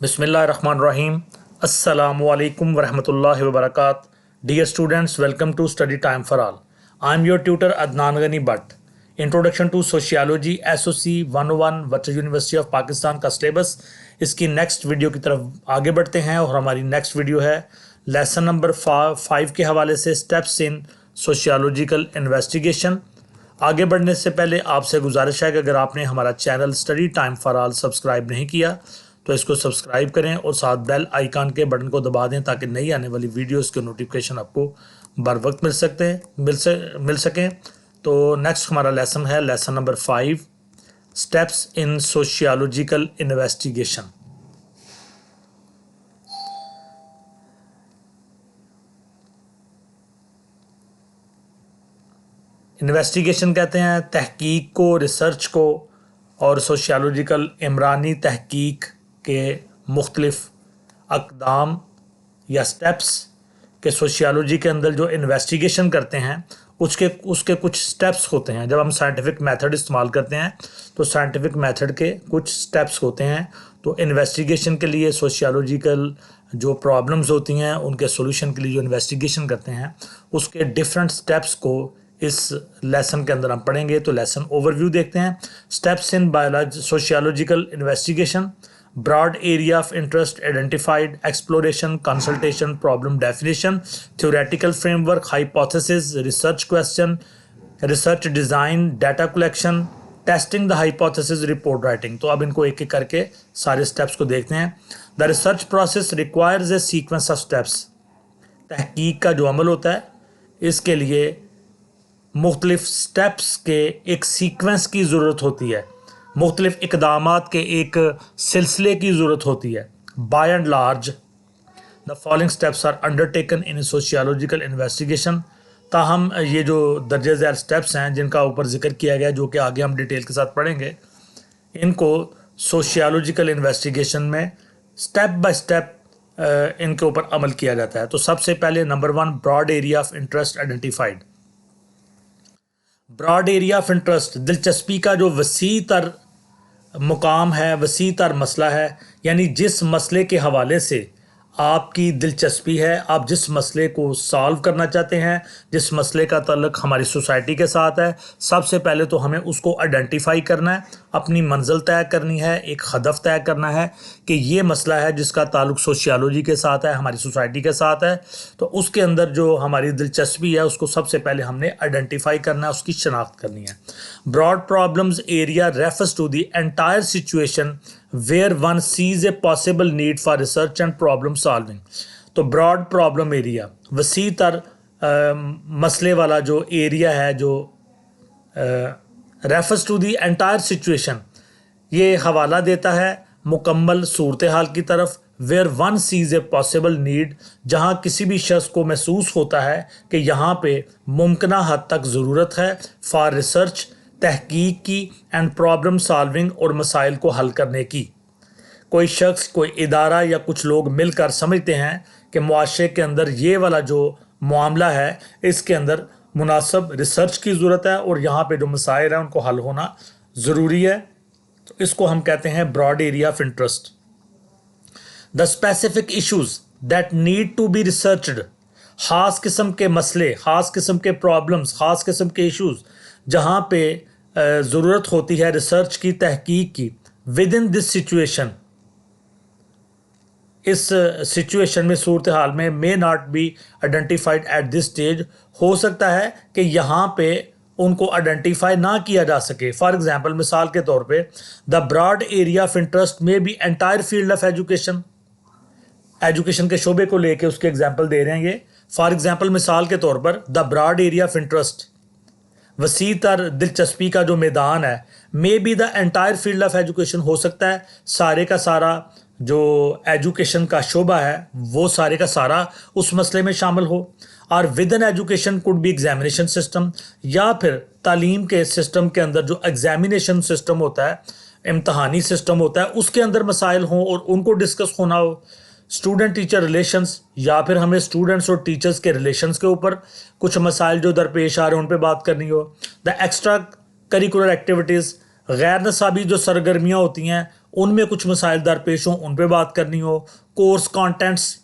Bismillahirrahmanirrahim. Assalamu alaikum warahmatullahi wabarakatuh. Dear students, welcome to Study Time for All. I am your tutor Adnan Ghani Bhatt. Introduction to Sociology SOC 101 virtual university of Pakistan का syllabus, इसकी next video की तरफ आगे बढ़ते हैं और हमारी next video है लेसन नंबर 5 के हवाले से स्टेप्स इन सोशियोलॉजिकल इन्वेस्टिगेशन। आगे बढ़ने से पहले आपसे गुजारिश है कि अगर आपने हमारा channel study time for all subscribe नहीं किया तो इसको सब्सक्राइब करें और साथ बेल आइकन के बटन को दबा दें ताकि नई आने वाली वीडियोस के नोटिफिकेशन आपको बर वक्त मिल सकें। तो नेक्स्ट हमारा लेसन है lesson number 5, steps in sociological investigation. Investigation कहते हैं तहकीक को, रिसर्च को, और सोशियोलॉजिकल इमरानी तहकीक के मुख्तलिफ अक़दाम या स्टेप्स के सोशियोलॉजी के अंदर जो इन्वेस्टिगेशन करते हैं उसके कुछ स्टेप्स होते हैं। जब हम साइंटिफिक मेथड इस्तेमाल करते हैं तो साइंटिफिक मेथड के कुछ स्टेप्स होते हैं। तो इन्वेस्टिगेशन के लिए सोशियोलॉजिकल जो प्रॉब्लम्स होती हैं उनके सॉल्यूशन के लिए जो इन्वेस्टिगेशन करते हैं उसके डिफरेंट स्टेप्स को इस लेसन के अंदर हम पढ़ेंगे। तो लेसन ओवरव्यू देखते हैं। Steps in biology sociological investigation: broad area of interest identified, exploration, consultation, problem definition, theoretical framework, hypothesis, research question, research design, data collection, testing the hypothesis, report writing. तो अब इनको एक एक करके सारे स्टेप्स को देखते हैं। The research process requires a sequence of steps. तहकीक का जो अमल होता है इसके लिए मुख्तलिफ स्टेप्स के एक सीक्वेंस की ज़रूरत होती है, मुख्तलिफ इक़दामात के एक सिलसिले की ज़रूरत होती है। By and large the following steps are undertaken in sociological investigation. ताहम ये जो दर्जे ज़ैल स्टेप्स हैं जिनका ऊपर जिक्र किया गया, जो कि आगे हम डिटेल के साथ पढ़ेंगे, इनको सोशियोलॉजिकल इन्वेस्टिगेशन में स्टेप बाय स्टेप इनके ऊपर अमल किया जाता है। तो सबसे पहले number 1, broad area of interest identified. Broad area of interest, दिलचस्पी का जो वसी तर मुकाम है, वसी तर मसला है, यानी जिस मसले के हवाले से आपकी दिलचस्पी है, आप जिस मसले को सॉल्व करना चाहते हैं, जिस मसले का ताल्लुक़ हमारी सोसाइटी के साथ है, सबसे पहले तो हमें उसको आइडेंटिफाई करना है, अपनी मंजिल तय करनी है, एक हदफ तय करना है कि ये मसला है जिसका ताल्लुक़ सोशियोलॉजी के साथ है, हमारी सोसाइटी के साथ है। तो उसके अंदर जो हमारी दिलचस्पी है उसको सबसे पहले हमने आइडेंटिफाई करना है, उसकी शनाख्त करनी है। Broad problems area refers to the entire situation where one sees a possible need for research and problem solving. तो ब्रॉड प्रॉब्लम एरिया, वसी तर मसले वाला जो एरिया है, जो refers to the entire situation, ये हवाला देता है मुकम्मल सूरत हाल की तरफ। Where one sees a possible need, जहाँ किसी भी शख्स को महसूस होता है कि यहाँ पे मुमकिन हद तक ज़रूरत है फॉर रिसर्च, तहकीक की, एंड प्रॉब्लम सॉल्विंग, और मसाइल को हल करने की। कोई शख्स, कोई इदारा या कुछ लोग मिलकर समझते हैं कि मुआशरे के अंदर ये वाला जो मामला है इसके अंदर मुनासिब रिसर्च की ज़रूरत है और यहाँ पे जो मसाइल हैं उनको हल होना ज़रूरी है। तो इसको हम कहते हैं broad area of interest. The specific issues that need to be researched, ख़ास किस्म के मसले, ख़ास किस्म के प्रॉब्लम्स, ख़ास किस्म के इशूज़ जहाँ पे ज़रूरत होती है रिसर्च की, तहकीक की। विद इन दिस सिचुएशन, इस सिचुएशन में, सूरत हाल में, may not be identified at this stage, हो सकता है कि यहाँ पे उनको आइडेंटिफाई ना किया जा सके। फॉर एग्जांपल, मिसाल के तौर पे, the broad area of interest में be entire field of education. Education के शोबे को लेके उसके एग्जाम्पल दे रहे हैं ये। फॉर एग्जाम्पल, मिसाल के तौर पर, the broad area of interest, वसी तर दिलचस्पी का जो मैदान है, may be the entire field of education, हो सकता है सारे का सारा जो एजुकेशन का शोबा है वो सारे का सारा उस मसले में शामिल हो। और with in education could be examination system, या फिर तालीम के सिस्टम के अंदर जो एग्जामिनेशन सिस्टम होता है, इम्तहानी सिस्टम होता है, उसके अंदर मसाइल हों और उनको डिस्कस होना हो। स्टूडेंट टीचर रिलेशंस, या फिर हमें स्टूडेंट्स और टीचर्स के रिलेशंस के ऊपर कुछ मसाइल जो दरपेश आ रहे हैं उन पे बात करनी हो। द एक्स्ट्रा करिकुलर एक्टिविटीज़, गैर नसाबी जो सरगर्मियाँ होती हैं उनमें कुछ मसाइल दरपेश हों, उन पर बात करनी हो। कोर्स कंटेंट्स,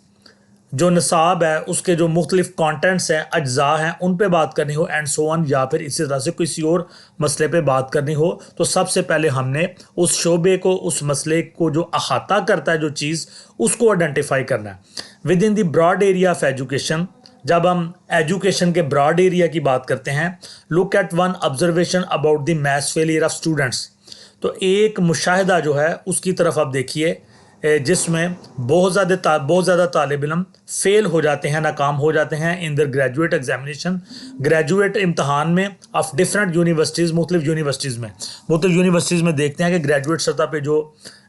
जो निसाब है उसके जो मुख्तलिफ कंटेंट्स हैं, अज्जा हैं, उन पे बात करनी हो, एंड सो ऑन, या फिर इसी तरह से किसी और मसले पे बात करनी हो, तो सबसे पहले हमने उस शोबे को, उस मसले को जो अहाता करता है जो चीज़, उसको आइडेंटिफाई करना है। Within the broad area of education, जब हम एजुकेशन के ब्रॉड एरिया की बात करते हैं, look at one observation about the maths failure of students, तो एक मुशाहिदा जो है उसकी तरफ आप देखिए, जिसमें बहुत ज़्यादा तालिब इल्म फेल हो जाते हैं, नाकाम हो जाते हैं इन दर ग्रेजुएट एग्जामिनेशन, ग्रेजुएट इम्तहान में ऑफ डिफरेंट यूनिवर्सिटीज़, मुख्तलिफ यूनिवर्सिटीज़ में देखते हैं कि ग्रेजुएट सतह पे जो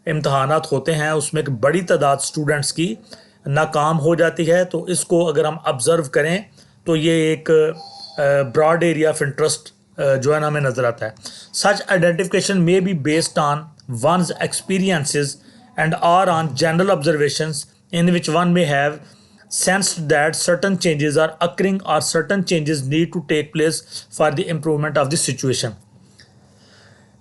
इम्तहानात होते हैं उसमें एक बड़ी तादाद स्टूडेंट्स की नाकाम हो जाती है। तो इसको अगर हम ऑब्ज़र्व करें तो ये एक ब्रॉड एरिया ऑफ इंटरेस्ट जो है ना हमें नज़र आता है। Such identification may be based on one's experiences and are on general observations in which one may have sensed that certain changes are occurring or certain changes need to take place for the improvement of the situation.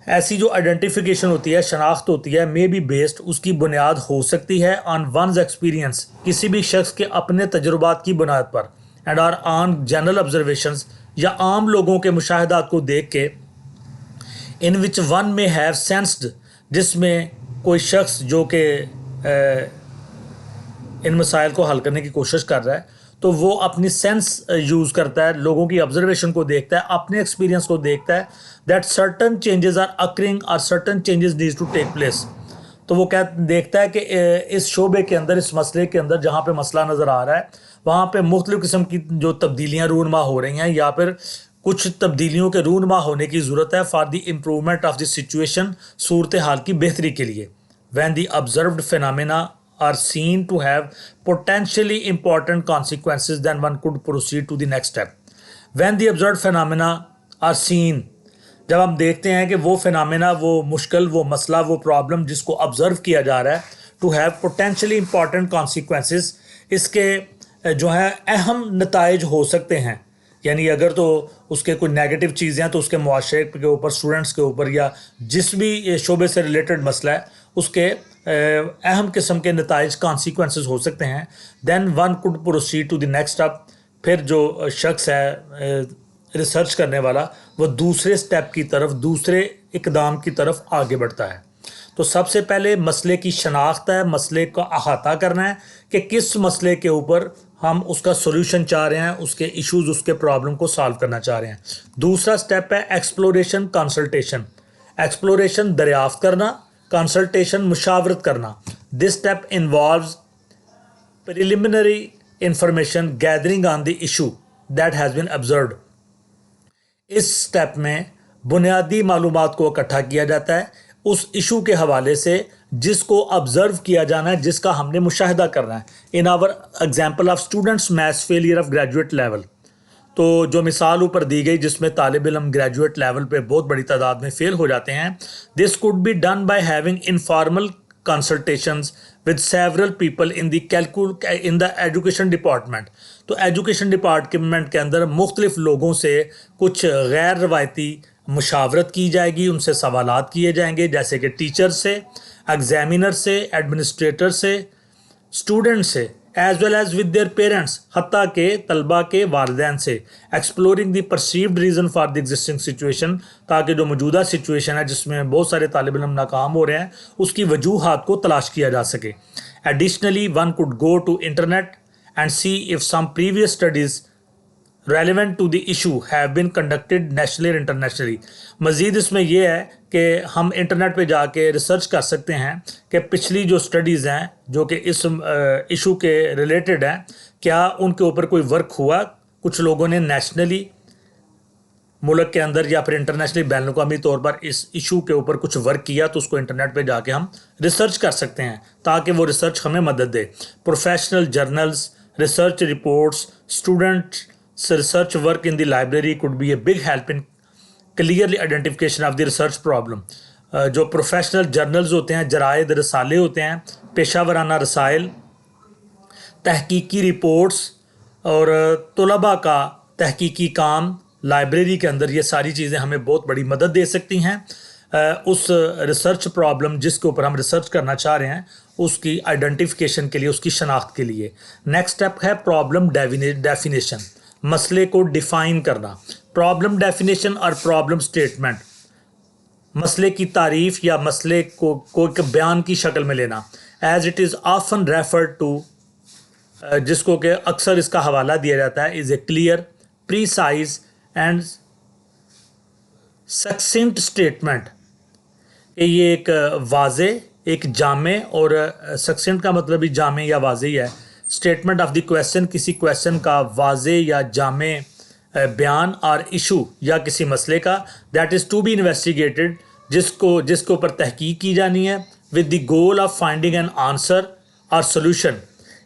ऐसी जो identification होती है, शनाख्त होती है, may be based, उसकी बुनियाद हो सकती है ऑन वंस एक्सपीरियंस, किसी भी शख्स के अपने तजुर्बात की बुनियाद पर, and are on general observations, या आम लोगों के मुशाहिदात को देख के, in which one may have sensed, जिसमें कोई शख्स जो कि इन मसाइल को हल करने की कोशिश कर रहा है, तो वो अपनी सेंस यूज़ करता है, लोगों की ऑब्जर्वेशन को देखता है, अपने एक्सपीरियंस को देखता है, that certain changes are occurring और certain changes needs to take place. तो वो क्या देखता है कि इस शोबे के अंदर, इस मसले के अंदर जहाँ पे मसला नज़र आ रहा है, वहाँ पे मुख्तलिफ़ किस्म की जो तब्दीलियाँ रूनमा हो रही हैं, या फिर कुछ तब्दीलियों के रूनमा होने की ज़रूरत है for the improvement of the situation, सूरत हाल की बेहतरी के लिए। When the observed phenomena are seen to have potentially important consequences, then one could proceed to the next step. When the observed phenomena are seen, जब हम देखते हैं कि वो फिनोमेना, वो मुश्किल, वो मसला, वो प्रॉब्लम जिसको ऑब्ज़र्व किया जा रहा है, to have potentially important consequences, इसके जो है अहम नताइज हो सकते हैं। यानी अगर तो उसके कोई नेगेटिव चीज़ें हैं तो उसके मुआशरे के ऊपर, स्टूडेंट्स के ऊपर, या जिस भी शोबे से रिलेटेड मसला है उसके अहम किस्म के नताइज, कॉन्सिक्वेंसेस हो सकते हैं। Then one could proceed to the next step, फिर जो शख्स है रिसर्च करने वाला, वो दूसरे स्टेप की तरफ, दूसरे इकदाम की तरफ आगे बढ़ता है। तो सबसे पहले मसले की शनाख्त है, मसले का अहाता करना है कि किस मसले के ऊपर हम उसका सोल्यूशन चाह रहे हैं, उसके इश्यूज, उसके प्रॉब्लम को सॉल्व करना चाह रहे हैं। दूसरा स्टेप है एक्सप्लोरेशन, कंसल्टेशन। एक्सप्लोरेशन दरियाफ्त करना, कंसल्टेशन मुशावरत करना। This step involves preliminary information gathering on the issue that has been observed. इस स्टेप में बुनियादी मालूमात को इकट्ठा किया जाता है उस इशू के हवाले से जिसको ऑब्जर्व किया जाना है, जिसका हमने मुशाहिदा करना है। In our example of students maths failure of graduate level, तो जो मिसाल ऊपर दी गई जिसमें तालिब इल्म ग्रेजुएट लेवल पे बहुत बड़ी तादाद में फेल हो जाते हैं, this could be done by having informal consultations with several people in the education department. तो एजुकेशन डिपार्टमेंट के अंदर मुख्तलिफ लोगों से कुछ गैर रवायती मुशावरत की जाएगी, उनसे सवालात किए जाएंगे, जैसे कि टीचर से, एग्जामिनर से, एडमिनिस्ट्रेटर से, स्टूडेंट से, as well as with their parents, हत्ता के तलबा के वालिदैन से। Exploring the perceived reason for the existing situation, ताकि जो मौजूदा सिचुएशन है जिसमें बहुत सारे तालिब इल्म नाकाम हो रहे हैं, उसकी वजूहात को तलाश किया जा सके। Additionally one could go to internet and see if some previous studies relevant to the issue have been conducted nationally और इंटरनेशनली। मज़ीद इसमें यह है कि हम इंटरनेट पे जाके रिसर्च कर सकते हैं कि पिछली जो स्टडीज़ हैं जो कि इस इशू के रिलेटेड हैं, क्या उनके ऊपर कोई वर्क हुआ, कुछ लोगों ने नेशनली मुल्क के अंदर या फिर इंटरनेशनली बैनुल-अक़वामी तौर पर इस इशू के ऊपर कुछ वर्क किया, तो उसको इंटरनेट पे जाके हम रिसर्च कर सकते हैं ताकि वो रिसर्च हमें मदद दे। Professional journals, research reports, student research work in the library could be a big help in clearly identification of the research problem. जो प्रोफेशनल जर्नल्स होते हैं, जराइद, रसाले होते हैं, पेशावराना रसाइल, तहकीकी रिपोर्ट्स और तलबा का तहकीकी काम लाइब्रेरी के अंदर, ये सारी चीज़ें हमें बहुत बड़ी मदद दे सकती हैं। उस रिसर्च प्रॉब्लम जिसके ऊपर हम रिसर्च करना चाह रहे हैं उसकी आइडेंटिफिकेशन के लिए, उसकी शनाख्त के लिए। नेक्स्ट स्टेप है प्रॉब्लम डेफिनेशन, मसले को डिफाइन करना। प्रॉब्लम डेफिनेशन और प्रॉब्लम स्टेटमेंट, मसले की तारीफ या मसले को एक बयान की शक्ल में लेना। As it is often referred to, जिसको कि अक्सर इसका हवाला दिया जाता है, is a clear, precise and succinct statement. ये एक वाज़े, एक जामे, और सक्सेंट का मतलब भी जामे या वाज़े ही है। स्टेटमेंट ऑफ द क्वेश्चन, किसी क्वेश्चन का वाज़े या जामे बयान, और इशू या किसी मसले का, that is to be investigated, जिसके ऊपर तहकीक की जानी है, with the goal of finding an answer और सोल्यूशन,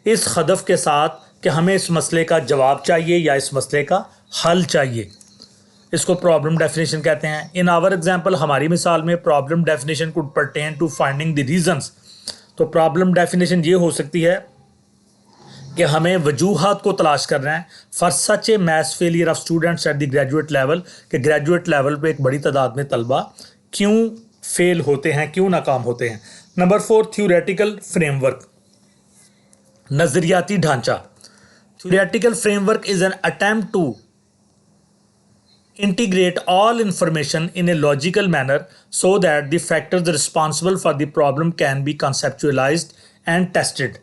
इस हदफ के साथ कि हमें इस मसले का जवाब चाहिए या इस मसले का हल चाहिए। इसको प्रॉब्लम डेफिनेशन कहते हैं। इन आवर एग्जांपल, हमारी मिसाल में problem definition could pertain to finding the reasons. तो प्रॉब्लम डेफिनेशन ये हो सकती है कि हमें वजूहात को तलाश करना है for such A maths failure of students at the graduate level, कि ग्रेजुएट लेवल पे एक बड़ी तादाद में तलबा क्यों फेल होते हैं, क्यों नाकाम होते हैं। नंबर 4, थ्योरेटिकल फ्रेमवर्क, नज़रियाती ढांचा। Theoretical framework is an attempt to integrate all information in a logical manner so that the factors responsible for the problem can be conceptualized and tested.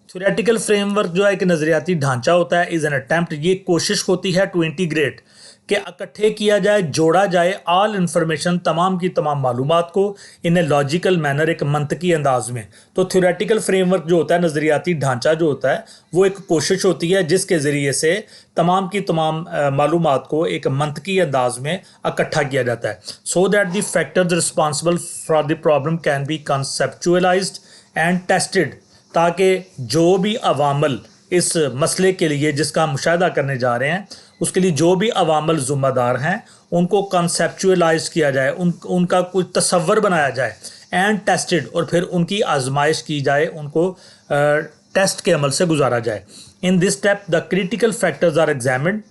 Theoretical framework जो है एक नज़रियाती ढांचा होता है, is an attempt, ये कोशिश होती है to integrate, कि इकट्ठे किया जाए, जोड़ा जाए, ऑल इंफॉर्मेशन, तमाम की तमाम मालूमात को, इन ए लॉजिकल मैनर, एक मंतकी अंदाज में। तो थ्योरेटिकल फ्रेमवर्क जो होता है, नज़रियाती ढांचा जो होता है, वो एक कोशिश होती है जिसके ज़रिए से तमाम की तमाम मालूमात को एक मंतकी अंदाज में इकट्ठा किया जाता है, so that the factors responsible for the problem can be कंसेप्चुअलाइज्ड and tested, ताकि जो भी अवामल इस मसले के लिए जिसका मुशाहिदा करने जा रहे हैं, उसके लिए जो भी अवामल ज़िम्मेदार हैं, उनको कंसेप्चुअलाइज किया जाए, उनका कुछ तसव्वुर बनाया जाए, एंड टेस्टेड, और फिर उनकी आजमाइश की जाए, उनको टेस्ट के अमल से गुजारा जाए। In this step the critical factors are examined.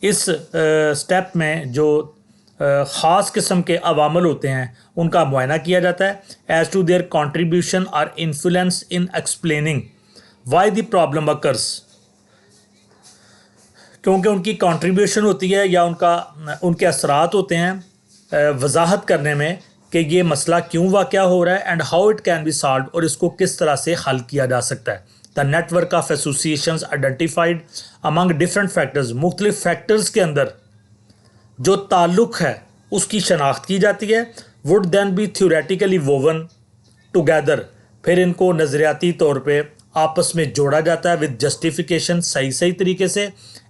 इस स्टेप में जो ख़ास किस्म के अवामल होते हैं उनका मुआयना किया जाता है, एज टू देयर कॉन्ट्रीब्यूशन और influence in explaining why the problem occurs, क्योंकि उनकी कंट्रीब्यूशन होती है या उनके असरात होते हैं वजाहत करने में कि ये मसला क्यों वाक़या हो रहा है, and how it can be solve, और इसको किस तरह से हल किया जा सकता है। The network of associations identified among different factors, मुख्तलिफ फैक्टर्स के अंदर जो ताल्लुक़ है उसकी शनाख्त की जाती है। Would then be theoretically woven together, फिर इनको नज़रियाती तौर पे आपस में जोड़ा जाता है विद जस्टिफिकेशन, सही तरीके से,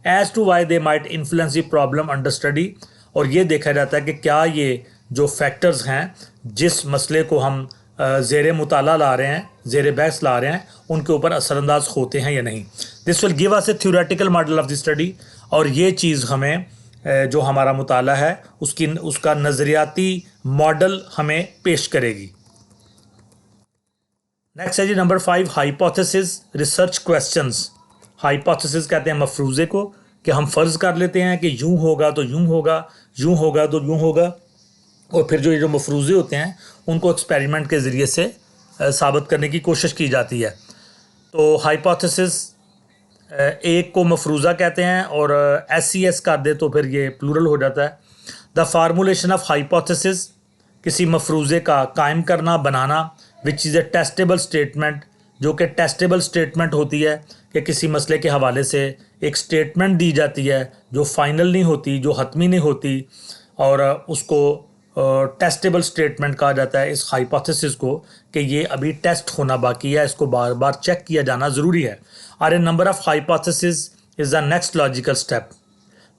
as to why they might influence the problem under study, और ये देखा जाता है कि क्या ये जो फैक्टर्स हैं जिस मसले को हम ज़ेर मुताला ला रहे हैं, ज़ेर बहस ला रहे हैं, उनके ऊपर असरअंदाज होते हैं या नहीं। This will give us A theoretical model of the study, और ये चीज़ हमें जो हमारा मुताला है उसका नज़रियाती मॉडल हमें पेश करेगी। नेक्स्ट है G number 5, hypothesis research questions. Hypothesis कहते हैं मफरूज़े को, कि हम फ़र्ज़ कर लेते हैं कि यूँ होगा तो यूँ होगा, यूँ होगा तो यूँ होगा, और फिर जो ये जो मफरूज़े होते हैं उनको एक्सपेरिमेंट के ज़रिए से साबित करने की कोशिश की जाती है। तो हाइपोथेसिस एक को मफरूज़ा कहते हैं, और SES कर दे तो फिर ये प्लूरल हो जाता है। द फार्मूलेशन ऑफ हाइपोथेसिस, किसी मफरूज़े का कायम करना, बनाना, which is a testable statement, जो कि टेस्टेबल स्टेटमेंट होती है कि किसी मसले के हवाले से एक स्टेटमेंट दी जाती है जो फाइनल नहीं होती, जो हतमी नहीं होती, और उसको टेस्टेबल स्टेटमेंट कहा जाता है इस हाइपोथेसिस को, कि ये अभी टेस्ट होना बाकी है, इसको बार बार चेक किया जाना ज़रूरी है। Or a number of hypothesis is the next logical step.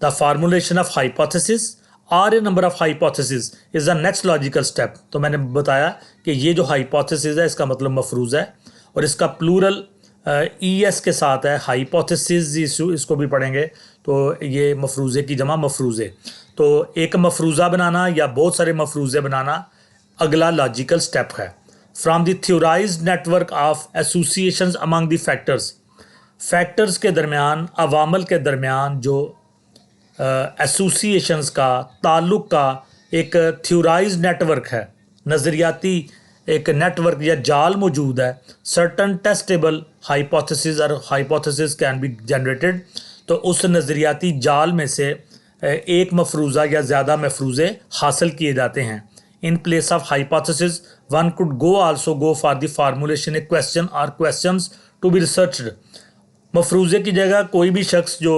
The formulation of hypothesis or a number of hypothesis is the next logical step. तो मैंने बताया कि ये जो हाइपोथेसिस है इसका मतलब मफरूज़ है, और इसका प्लूरल ES के साथ है, हाइपोथेसिस, इसको भी पढ़ेंगे तो ये मफरूज़े की जमा मफरूज़े। तो एक मफरूज़ा बनाना या बहुत सारे मफरूज़े बनाना अगला लॉजिकल स्टेप है। From the theorised network of associations among the factors, factors के दरमियान, अवामल के दरमियान जो एसोसिएशंस का, ताल्लुक़ का एक थ्योराइज्ड नेटवर्क है, नज़रियाती एक नेटवर्क या जाल मौजूद है, सर्टन टेस्टेबल हाइपोथेसिस और हाइपोथेसिस कैन बी जनरेटेड, तो उस नज़रियाती जाल में से एक मफरूज़ा या ज़्यादा मफरूज़े हासिल किए जाते हैं। In place of hypothesis one could go also go for the formulation A question और क्वेश्चंस टू बी रिसर्च्ड। मफरूज़े की जगह कोई भी शख्स जो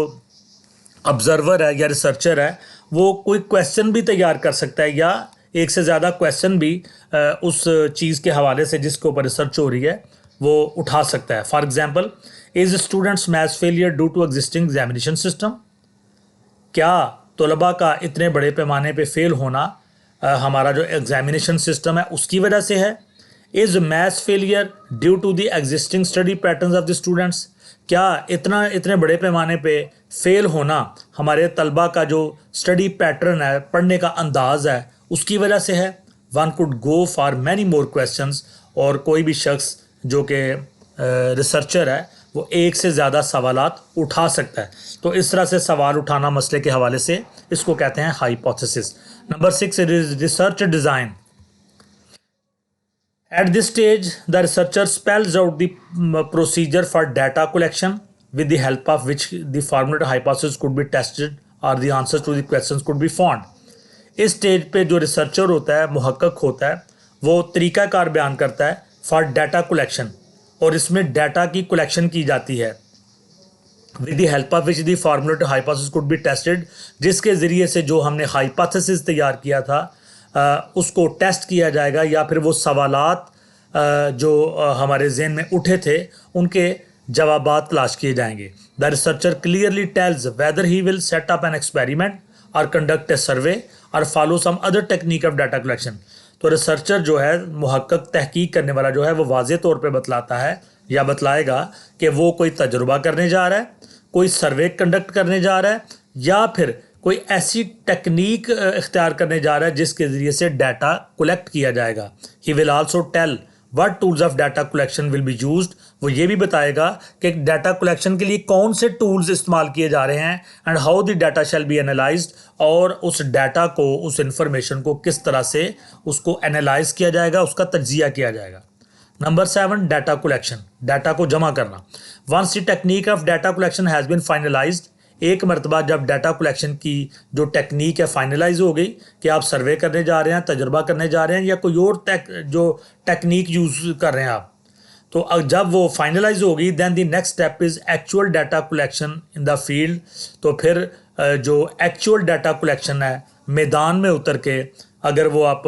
ऑब्ज़र्वर है या रिसर्चर है वो कोई क्वेश्चन भी तैयार कर सकता है या एक से ज़्यादा क्वेश्चन भी उस चीज़ के हवाले से जिसके ऊपर रिसर्च हो रही है वो उठा सकता है। For example, is students maths failure due to existing examination system? क्या तलबा का इतने बड़े पैमाने पे फेल होना हमारा जो एग्जामिनेशन सिस्टम है उसकी वजह से है? Is maths failure due to the existing study patterns of the students? क्या इतने बड़े पैमाने पे फेल होना हमारे तलबा का जो स्टडी पैटर्न है, पढ़ने का अंदाज़ है, उसकी वजह से है? One could go for many more questions, और कोई भी शख्स जो कि रिसर्चर है वो एक से ज़्यादा सवालात उठा सकता है। तो इस तरह से सवाल उठाना मसले के हवाले से इसको कहते हैं hypothesis. Number 6, research design. At this stage, the researcher spells out the procedure for data collection with the help of which the formulated hypothesis could be tested or the answers to the questions could be found. इस stage पे जो researcher होता है, मुहक्कक होता है, वो तरीक़ाकार बयान करता है फॉर डाटा कलेक्शन, और इसमें डाटा की कलेक्शन की जाती है with the help of which the formulated hypothesis could be tested, जिसके ज़रिए से जो हमने हाइपोथेसिस तैयार किया था उसको टेस्ट किया जाएगा, या फिर वो सवालात जो हमारे जहन में उठे थे उनके जवाबात तलाश किए जाएंगे। The researcher clearly tells whether he will set up an experiment और कंडक्ट ए सर्वे और follow some other technique of data collection. तो रिसर्चर जो है, मुहक्कक तहकीक करने वाला जो है, वो वाज़े तौर पे बतलाता है या बतलाएगा कि वो कोई तजुर्बा करने जा रहा है, कोई सर्वे कंडक्ट करने जा रहा है, या फिर कोई ऐसी टेक्निक इख्तियार करने जा रहा है जिसके ज़रिए से डाटा कलेक्ट किया जाएगा। He will also tell what tools of data collection will be used. वो ये भी बताएगा कि डाटा कलेक्शन के लिए कौन से टूल्स इस्तेमाल किए जा रहे हैं, and how the data shall be analysed, और उस डाटा को, उस इंफॉर्मेशन को किस तरह से उसको एनालाइज किया जाएगा, उसका तज्जिया किया जाएगा। नंबर 7, डाटा कलेक्शन, डाटा को जमा करना। Once the technique of data collection has been finalised, एक मरतबा जब डाटा कलेक्शन की जो टेक्निक है फाइनलाइज हो गई कि आप सर्वे करने जा रहे हैं, तजुर्बा करने जा रहे हैं, या कोई और जो टेक्निक यूज़ कर रहे हैं आप, तो जब वो फाइनलाइज होगी, then the next step is actual data collection in the field. तो फिर जो एक्चुअल डाटा कलेक्शन है, मैदान में उतर के, अगर वो आप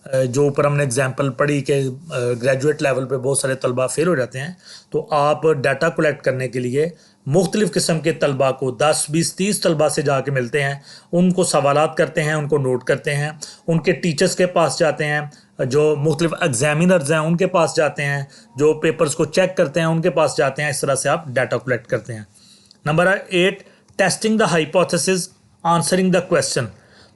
जो ऊपर हमने एग्जांपल पढ़ी कि ग्रेजुएट लेवल पे बहुत सारे तलबा फेल हो जाते हैं, तो आप डाटा कलेक्ट करने के लिए मुख्तलिफ़ किस्म के तलबा को 10, 20, 30 तलबा से जाके मिलते हैं, उनको सवालात करते हैं, उनको नोट करते हैं, उनके टीचर्स के पास जाते हैं, जो मुख्तलिफ़ एग्जामिनर्स हैं उनके पास जाते हैं, जो पेपर्स को चेक करते हैं उनके पास जाते हैं। इस तरह से आप डाटा कलेक्ट करते हैं। Number 8, testing the hypothesis, answering the question.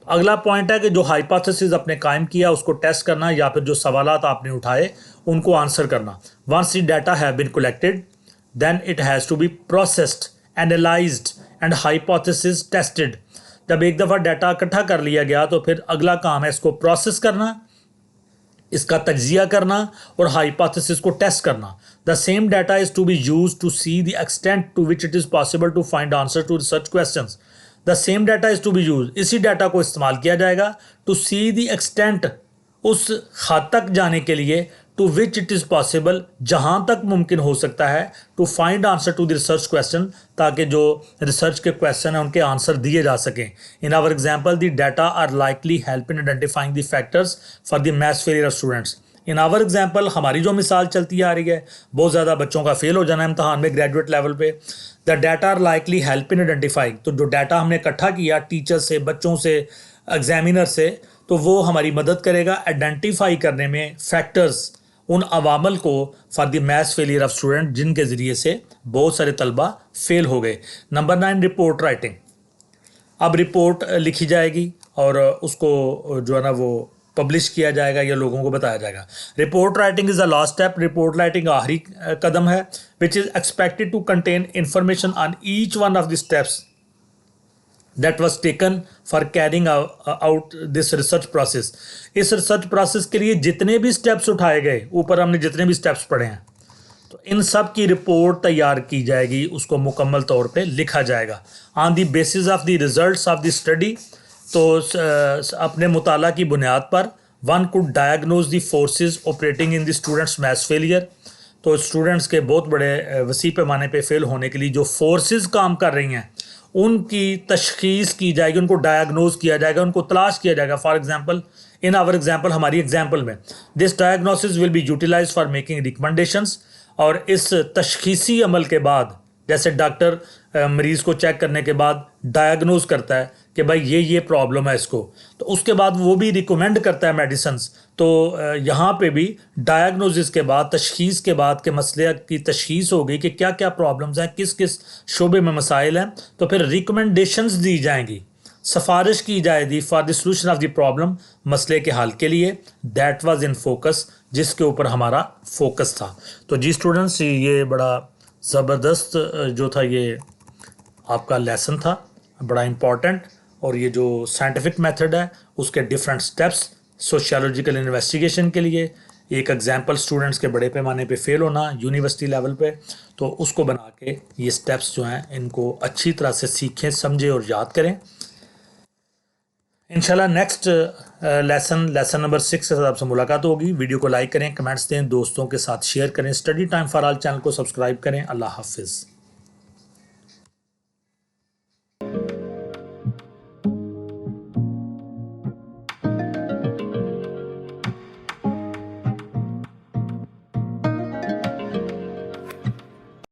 अगला पॉइंट है कि जो हाइपोथेसिस आपने कायम किया उसको टेस्ट करना, या फिर जो सवालात आपने उठाए उनको आंसर करना। Once the data have been collected, then it has to be processed, analyzed and hypothesis tested। जब एक दफ़ा डाटा इकट्ठा कर लिया गया तो फिर अगला काम है इसको प्रोसेस करना, इसका तज्जिया करना और हाइपोथेसिस को टेस्ट करना। The same data is to be use to see the extent to which it is possible to find answer to research questions. The same data is to be use, इसी डाटा को इस्तेमाल किया जाएगा to see the extent, उस हद तक जाने के लिए, to which it is possible, जहाँ तक मुमकिन हो सकता है, to find answer to the research question, ताकि जो रिसर्च के क्वेश्चन हैं उनके आंसर दिए जा सकें। In our example the data are likely help in identifying the factors for the maths failure of students. In our example, हमारी जो मिसाल चलती आ रही है, बहुत ज़्यादा बच्चों का फेल हो जाना है इम्तहान में ग्रेजुएट लेवल पे। The data are likely help in identifying, तो जो डाटा हमने इकट्ठा किया टीचर से, बच्चों से, एग्जामिनर से, तो वो हमारी मदद करेगा आइडेंटिफाई करने में फैक्टर्स, उन अवामल को for the maths failure of student जिनके ज़रिए से बहुत सारे तलबा फेल हो गए। Number 9, report writing. अब रिपोर्ट लिखी जाएगी और उसको जो है ना वो पब्लिश किया जाएगा या लोगों को बताया जाएगा। Report writing is the last step. Report writing आखिरी कदम है, which is expected to contain information on each one of the steps that was taken for carrying out this research process. इस रिसर्च प्रोसेस के लिए जितने भी steps उठाए गए, ऊपर हमने जितने भी स्टेप्स पढ़े हैं, तो इन सब की रिपोर्ट तैयार की जाएगी, उसको मुकम्मल तौर पे लिखा जाएगा on the basis of the results of the study. तो अपने मुताला की बुनियाद पर one could diagnose the forces operating in the students maths failure. तो स्टूडेंट्स के बहुत बड़े वसी पैमाने पे फेल होने के लिए जो फोर्सेस काम कर रही हैं उनकी तशखीस की जाएगी, उनको डायग्नोज किया जाएगा, उनको तलाश किया जाएगा। For example, in our example, हमारी एग्जांपल में this diagnosis will be utilise for making recommendations. और इस तशखीसी अमल के बाद, जैसे डॉक्टर मरीज़ को चेक करने के बाद डायग्नोज करता है कि भाई ये प्रॉब्लम है इसको, तो उसके बाद वो भी रिकमेंड करता है मेडिसिन्स। तो यहाँ पे भी डायग्नोसिस के बाद, तशखीस के बाद के मसले की तशखीस हो गई कि क्या क्या प्रॉब्लम्स हैं, किस किस शोबे में मसाइल हैं, तो फिर रिकमेंडेशंस दी जाएंगी, सिफारिश की जाएगी for the solution of the problem, मसले के हल के लिए। दैट वाज इन फोकस, जिसके ऊपर हमारा फोकस था। तो जी स्टूडेंट्स, ये बड़ा ज़बरदस्त जो था ये आपका लेसन था, बड़ा इम्पॉर्टेंट। और ये जो साइंटिफिक मेथड है उसके डिफरेंट स्टेप्स सोशियोलॉजिकल इन्वेस्टिगेशन के लिए, एक एग्जांपल स्टूडेंट्स के बड़े पैमाने पे फेल होना यूनिवर्सिटी लेवल पे, तो उसको बना के ये स्टेप्स जो हैं इनको अच्छी तरह से सीखें, समझें और याद करें। इंशाल्लाह नेक्स्ट लेसन नंबर 6 से आपसे मुलाकात होगी। वीडियो को लाइक करें, कमेंट्स दें, दोस्तों के साथ शेयर करें। Study time for all channel को सब्सक्राइब करें। अल्लाह हाफिज़।